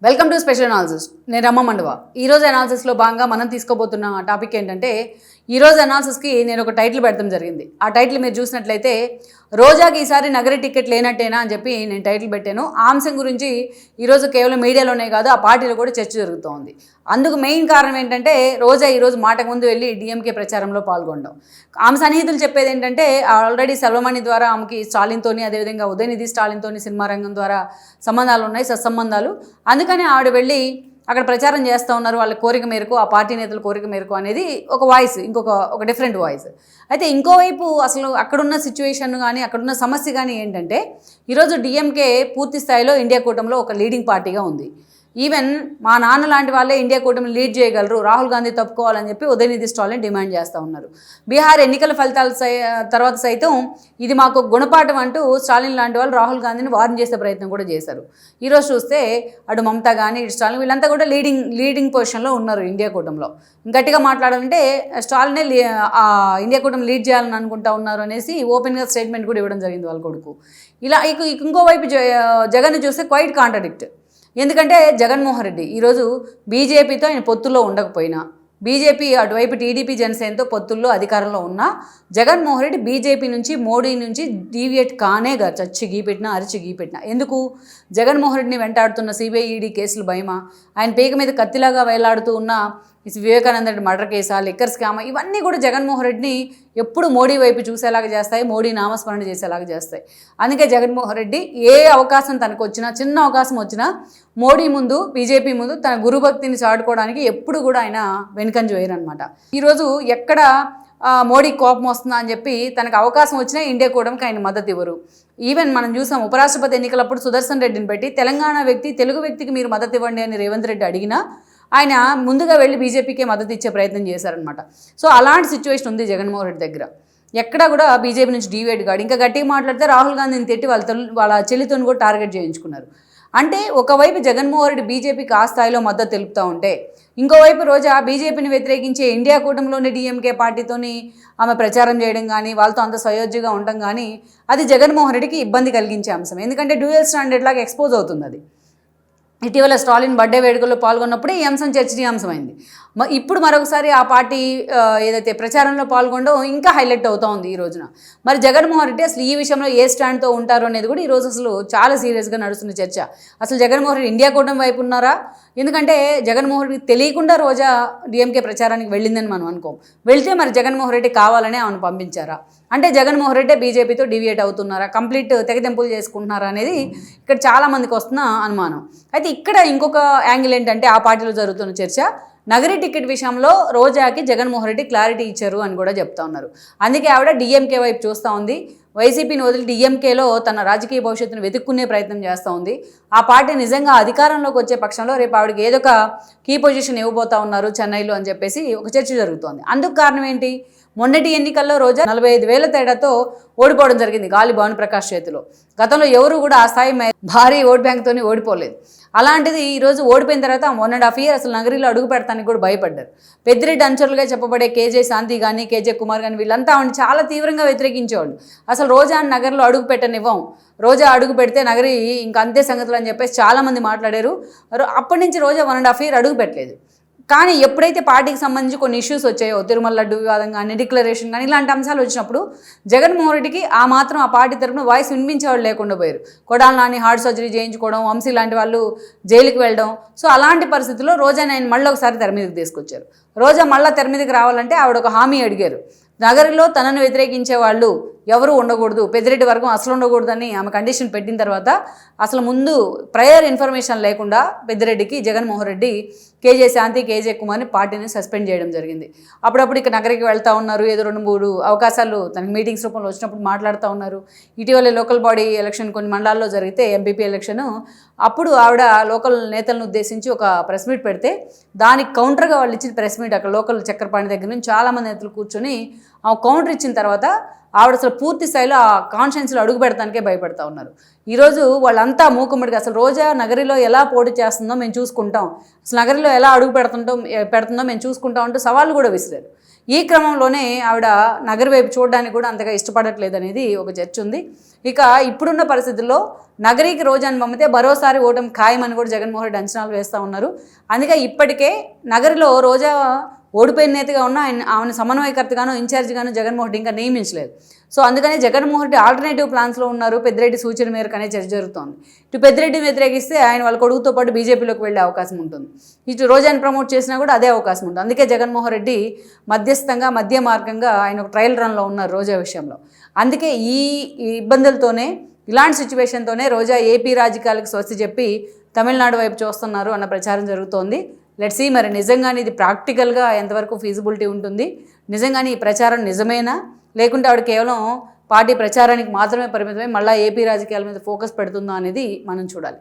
Welcome to special analysis. నేను రమ్మ మండవ. ఈరోజు అనాలిసిస్లో భాగంగా మనం తీసుకోబోతున్న టాపిక్ ఏంటంటే, ఈరోజు అనాలిసిస్కి నేను ఒక టైటిల్ పెట్టడం జరిగింది. ఆ టైటిల్ మీరు చూసినట్లయితే రోజాకి ఈసారి నగరి టికెట్ లేనట్టేనా అని చెప్పి నేను టైటిల్ పెట్టాను. ఆ అంశం గురించి ఈరోజు కేవలం మీడియాలోనే కాదు, ఆ పార్టీలో కూడా చర్చ జరుగుతోంది. అందుకు మెయిన్ కారణం ఏంటంటే, రోజా ఈరోజు మాటకు ముందు వెళ్ళి డిఎంకే ప్రచారంలో పాల్గొనడం. ఆమె సన్నిహితులు చెప్పేది ఏంటంటే, ఆల్రెడీ సెల్వమణి ద్వారా ఆమెకి స్టాలిన్తోని, అదేవిధంగా ఉదయనిధి స్టాలిన్తోని సినిమా రంగం ద్వారా సంబంధాలు ఉన్నాయి, సత్సంబంధాలు. అందుకని ఆవిడ వెళ్ళి అక్కడ ప్రచారం చేస్తూ ఉన్నారు, వాళ్ళ కోరిక మేరకు, ఆ పార్టీ నేతల కోరిక మేరకు అనేది ఒక వాయిస్, ఒక డిఫరెంట్ వాయిస్. అయితే ఇంకోవైపు అసలు అక్కడున్న సిచ్యువేషన్ కానీ, అక్కడున్న సమస్య కానీ ఏంటంటే, ఈరోజు డిఎంకే పూర్తి స్థాయిలో ఇండియా కూటమిలో ఒక లీడింగ్ పార్టీగా ఉంది. ఈవెన్ మా నాన్న లాంటి వాళ్ళే ఇండియా కూటమిని లీడ్ చేయగలరు, రాహుల్ గాంధీ తప్పుకోవాలని చెప్పి ఉదయనిధి స్టాలిన్ డిమాండ్ చేస్తూ ఉన్నారు. బీహార్ ఎన్నికల ఫలితాల తర్వాత సైతం ఇది మాకు గుణపాఠం అంటూ స్టాలిన్ లాంటి వాళ్ళు రాహుల్ గాంధీని వార్న్ చేసే ప్రయత్నం కూడా చేశారు. ఈరోజు చూస్తే అటు మమతా కానీ, ఇటు స్టాలిన్, వీళ్ళంతా కూడా లీడింగ్ పొజిషన్లో ఉన్నారు ఇండియా కూటమిలో. గట్టిగా మాట్లాడాలంటే స్టాలినే ఇండియా కూటమి లీడ్ చేయాలని అనుకుంటా ఉన్నారు అనేసి ఓపెన్గా స్టేట్మెంట్ కూడా ఇవ్వడం జరిగింది వాళ్ళ కొడుకు. ఇలా ఇంకోవైపు జగన్ చూస్తే క్వైట్ కాంట్రడిక్ట్. ఎందుకంటే జగన్మోహన్ రెడ్డి ఈరోజు బీజేపీతో ఆయన పొత్తుల్లో ఉండకపోయినా, బీజేపీ అటువైపు టీడీపీ జనసేనతో పొత్తుల్లో అధికారంలో ఉన్న జగన్మోహన్ రెడ్డి బీజేపీ నుంచి, మోడీ నుంచి డీవియేట్ కానే గారు, చచ్చి గీపెట్టినా అరిచి గీపెట్టినా. ఎందుకు? జగన్మోహన్ రెడ్డిని వెంటాడుతున్న సిబిఐ ఈడీ కేసులు భయమా, ఆయన పీక మీద కత్తిలాగా వేలాడుతూ ఉన్న వివేకానంద రెడ్డి మర్డర్ కేసా, లిక్కర్ స్కామా, ఇవన్నీ కూడా జగన్మోహన్ రెడ్డిని ఎప్పుడు మోడీ వైపు చూసేలాగా చేస్తాయి, మోడీ నామస్మరణ చేసేలాగా చేస్తాయి. అందుకే జగన్మోహన్ రెడ్డి ఏ అవకాశం తనకు వచ్చినా, చిన్న అవకాశం వచ్చినా మోడీ ముందు, బీజేపీ ముందు తన గురుభక్తిని చాటుకోవడానికి ఎప్పుడు కూడా ఆయన వెనుకంజ వేయరనమాట. ఈరోజు ఎక్కడ మోడీ కోపం వస్తుందా అని చెప్పి తనకు అవకాశం వచ్చినా ఇండియా కూటమికి ఆయన మద్దతు ఇవ్వరు. ఈవెన్ మనం చూసాం, ఉపరాష్ట్రపతి ఎన్నికలప్పుడు సుదర్శన్ రెడ్డిని పెట్టి తెలంగాణ వ్యక్తి, తెలుగు వ్యక్తికి మీరు మద్దతు ఇవ్వండి అని రేవంత్ రెడ్డి అడిగినా ఆయన ముందుగా వెళ్ళి బీజేపీకే మద్దతు ఇచ్చే ప్రయత్నం చేశారనమాట. సో అలాంటి సిచ్యువేషన్ ఉంది జగన్మోహన్ రెడ్డి దగ్గర. ఎక్కడా కూడా బీజేపీ నుంచి డీవేట్ కాడు. ఇంకా గట్టిగా మాట్లాడితే రాహుల్ గాంధీని తిట్టి వాళ్ళ చెల్లితో కూడా టార్గెట్ చేయించుకున్నారు. అంటే ఒకవైపు జగన్మోహన్ రెడ్డి బీజేపీకి ఆ స్థాయిలో మద్దతు తెలుపుతూ ఉంటే, ఇంకోవైపు రోజా బీజేపీని వ్యతిరేకించే ఇండియా కూటమిలోని డిఎంకే పార్టీతోని ఆమె ప్రచారం చేయడం కానీ, వాళ్ళతో అంత సయోధ్యగా ఉండడం కానీ, అది జగన్మోహన్ రెడ్డికి ఇబ్బంది కలిగించే అంశం. ఎందుకంటే డ్యూయల్ స్టాండర్డ్ లాగా ఎక్స్పోజ్ అవుతుంది అది. ఇటీవల స్టాలిన్ బర్త్డే వేడుకల్లో పాల్గొన్నప్పుడే ఈ అంశం చర్చనీయాంశమైంది. ఇప్పుడు మరొకసారి ఆ పార్టీ ఏదైతే ప్రచారంలో పాల్గొనడం ఇంకా హైలైట్ అవుతూ ఉంది ఈ రోజున. మరి జగన్మోహన్ రెడ్డి అసలు ఈ విషయంలో ఏ స్టాండ్తో ఉంటారు అనేది కూడా ఈరోజు అసలు చాలా సీరియస్గా నడుస్తున్న చర్చ. అసలు జగన్మోహన్ రెడ్డి ఇండియా కూటమి వైపు ఉన్నారా? ఎందుకంటే జగన్మోహన్ రెడ్డి తెలియకుండా రోజా డిఎంకే ప్రచారానికి వెళ్ళిందని మనం అనుకోం. వెళ్తే మరి జగన్మోహన్ రెడ్డి కావాలనే ఆమెను పంపించారా? అంటే జగన్మోహన్ రెడ్డి బీజేపీతో డివియేట్ అవుతున్నారా, కంప్లీట్ తెగదెంపులు చేసుకుంటున్నారా అనేది ఇక్కడ చాలామందికి వస్తున్న అనుమానం. అయితే ఇక్కడ ఇంకొక యాంగిల్ ఏంటంటే, ఆ పార్టీలో జరుగుతున్న చర్చ, నగరి టికెట్ విషయంలో రోజాకి జగన్మోహన్ రెడ్డి క్లారిటీ ఇచ్చారు అని కూడా చెప్తా ఉన్నారు. అందుకే ఆవిడ డిఎంకే వైపు చూస్తూ ఉంది. వైసీపీని వదిలి డిఎంకేలో తన రాజకీయ భవిష్యత్తును వెతుక్కునే ప్రయత్నం చేస్తూ ఉంది. ఆ పార్టీ నిజంగా అధికారంలోకి వచ్చే పక్షంలో రేపు ఆవిడకి ఏదో ఒక కీ పొజిషన్ ఇవ్వబోతా ఉన్నారు చెన్నైలో అని చెప్పేసి ఒక చర్చ జరుగుతోంది. అందుకు కారణం ఏంటి? మొన్నటి ఎన్నికల్లో రోజా 45,000 తేడాతో ఓడిపోవడం జరిగింది గాలి భానుప్రకాష్ చేతిలో. గతంలో ఎవరు కూడా ఆ స్థాయి భారీ ఓట్ బ్యాంక్తోని ఓడిపోలేదు. అలాంటిది ఈరోజు ఓడిపోయిన తర్వాత 1.5 years అసలు నగరిలో అడుగు పెడతానికి కూడా భయపడ్డారు. పెద్దిరెడ్డి అనుచరులుగా చెప్పబడే కేజే శాంతి కానీ, కేజే కుమార్ కానీ, వీళ్ళంతా ఆవిడని చాలా తీవ్రంగా వ్యతిరేకించేవాళ్ళు. అసలు రోజా నగర్లో అడుగు పెట్టనివ్వం, రోజా అడుగు పెడితే నగరి ఇంక అంతే సంగతులు అని చెప్పేసి చాలామంది మాట్లాడారు. అప్పటి నుంచి రోజా 1.5 years అడుగు పెట్టలేదు. కానీ ఎప్పుడైతే పార్టీకి సంబంధించి కొన్ని ఇష్యూస్ వచ్చాయో, తిరుమల లడ్డు వివాదం కానీ, డిక్లరేషన్ కానీ, ఇలాంటి అంశాలు వచ్చినప్పుడు జగన్మోహన్ రెడ్డికి ఆ మాత్రం ఆ పార్టీ తరఫున వాయిస్ వినిపించేవాళ్ళు లేకుండా పోయారు. కొడాలి నాని హార్ట్ సర్జరీ చేయించుకోవడం, వంశీ లాంటి వాళ్ళు జైలుకి వెళ్ళడం. సో అలాంటి పరిస్థితుల్లో రోజాని ఆయన మళ్ళీ ఒకసారి తెర మీదకి తీసుకొచ్చారు. రోజా మళ్ళీ తెర మీదకి రావాలంటే ఆవిడ ఒక హామీ అడిగారు. నగరంలో తనను వ్యతిరేకించే వాళ్ళు ఎవరు ఉండకూడదు, పెద్దిరెడ్డి వర్గం అసలు ఉండకూడదని ఆమె కండిషన్ పెట్టిన తర్వాత అసలు ముందు ప్రయర్ ఇన్ఫర్మేషన్ లేకుండా పెద్దిరెడ్డికి జగన్మోహన్ రెడ్డి కేజే శాంతి, కేజే కుమార్ని పార్టీని సస్పెండ్ చేయడం జరిగింది. అప్పుడప్పుడు ఇక నగరికి వెళ్తూ ఉన్నారు, ఏదో 2-3 అవకాశాలు తనకి మీటింగ్స్ రూపంలో వచ్చినప్పుడు మాట్లాడుతూ ఉన్నారు. ఇటీవల లోకల్ బాడీ ఎలక్షన్ కొన్ని మండలాల్లో జరిగితే ఎంపీపీ ఎలక్షన్, అప్పుడు ఆవిడ లోకల్ నేతలను ఉద్దేశించి ఒక ప్రెస్ మీట్ పెడితే దానికి కౌంటర్గా వాళ్ళు ఇచ్చిన ప్రెస్ మీట్ అక్కడ లోకల్ చక్రపాణి దగ్గర నుంచి చాలామంది నేతలు కూర్చొని ఆ కౌంటర్ ఇచ్చిన తర్వాత ఆవిడ అసలు పూర్తి స్థాయిలో ఆ కాన్షియన్స్లో అడుగు పెడతానికే భయపడతా ఉన్నారు. ఈరోజు వాళ్ళంతా మూకుమ్మడిగా అసలు రోజా నగరిలో ఎలా పోటీ చేస్తుందో మేము చూసుకుంటాం, అసలు నగరిలో ఎలా అడుగు పెడుతుందో మేము చూసుకుంటాం అంటూ సవాళ్ళు కూడా విసిరారు. ఈ క్రమంలోనే ఆవిడ నగర వైపు చూడడానికి కూడా అంతగా ఇష్టపడట్లేదు అనేది ఒక చర్చ ఉంది. ఇక ఇప్పుడున్న పరిస్థితుల్లో నగరికి రోజాని పంపితే మరోసారి ఓటమి ఖాయమని కూడా జగన్మోహన్ రెడ్డి అంచనాలు వేస్తూ ఉన్నారు. అందుకే ఇప్పటికే నగరిలో రోజా ఓడిపోయిన నేతగా ఉన్న ఆమెను సమన్వయకర్తగానో ఇన్ఛార్జిగానో జగన్మోహన్ రెడ్డి ఇంకా నియమించలేదు. సో అందుకని జగన్మోహన్ రెడ్డి ఆల్టర్నేటివ్ ప్లాన్స్లో ఉన్నారు. పెద్దిరెడ్డి సూచన మేరకు అనే చర్చ జరుగుతోంది. ఇటు పెద్దిరెడ్డిని వ్యతిరేకిస్తే ఆయన వాళ్ళ కొడుకుతో పాటు బీజేపీలోకి వెళ్ళే అవకాశం ఉంటుంది. ఇటు రోజాని ప్రమోట్ చేసినా కూడా అదే అవకాశం ఉంటుంది. అందుకే జగన్మోహన్ రెడ్డి మధ్యస్థంగా మధ్య మార్గంగా ఆయన ఒక ట్రయల్ రన్లో ఉన్నారు రోజా విషయంలో. అందుకే ఈ ఇబ్బందులతోనే, ఇలాంటి సిచ్యువేషన్తోనే రోజా ఏపీ రాజకీయాలకు స్వస్తి చెప్పి తమిళనాడు వైపు చూస్తున్నారు అన్న ప్రచారం జరుగుతోంది. లెట్స్ సీ మరి నిజంగానే ఇది ప్రాక్టికల్గా ఎంతవరకు ఫీజిబిలిటీ ఉంటుంది, నిజంగానే ఈ ప్రచారం నిజమేనా, లేకుంటే ఆవిడ కేవలం పార్టీ ప్రచారానికి మాత్రమే పరిమితమై మళ్ళీ ఏపీ రాజకీయాల మీద ఫోకస్ పెడుతుందా అనేది మనం చూడాలి.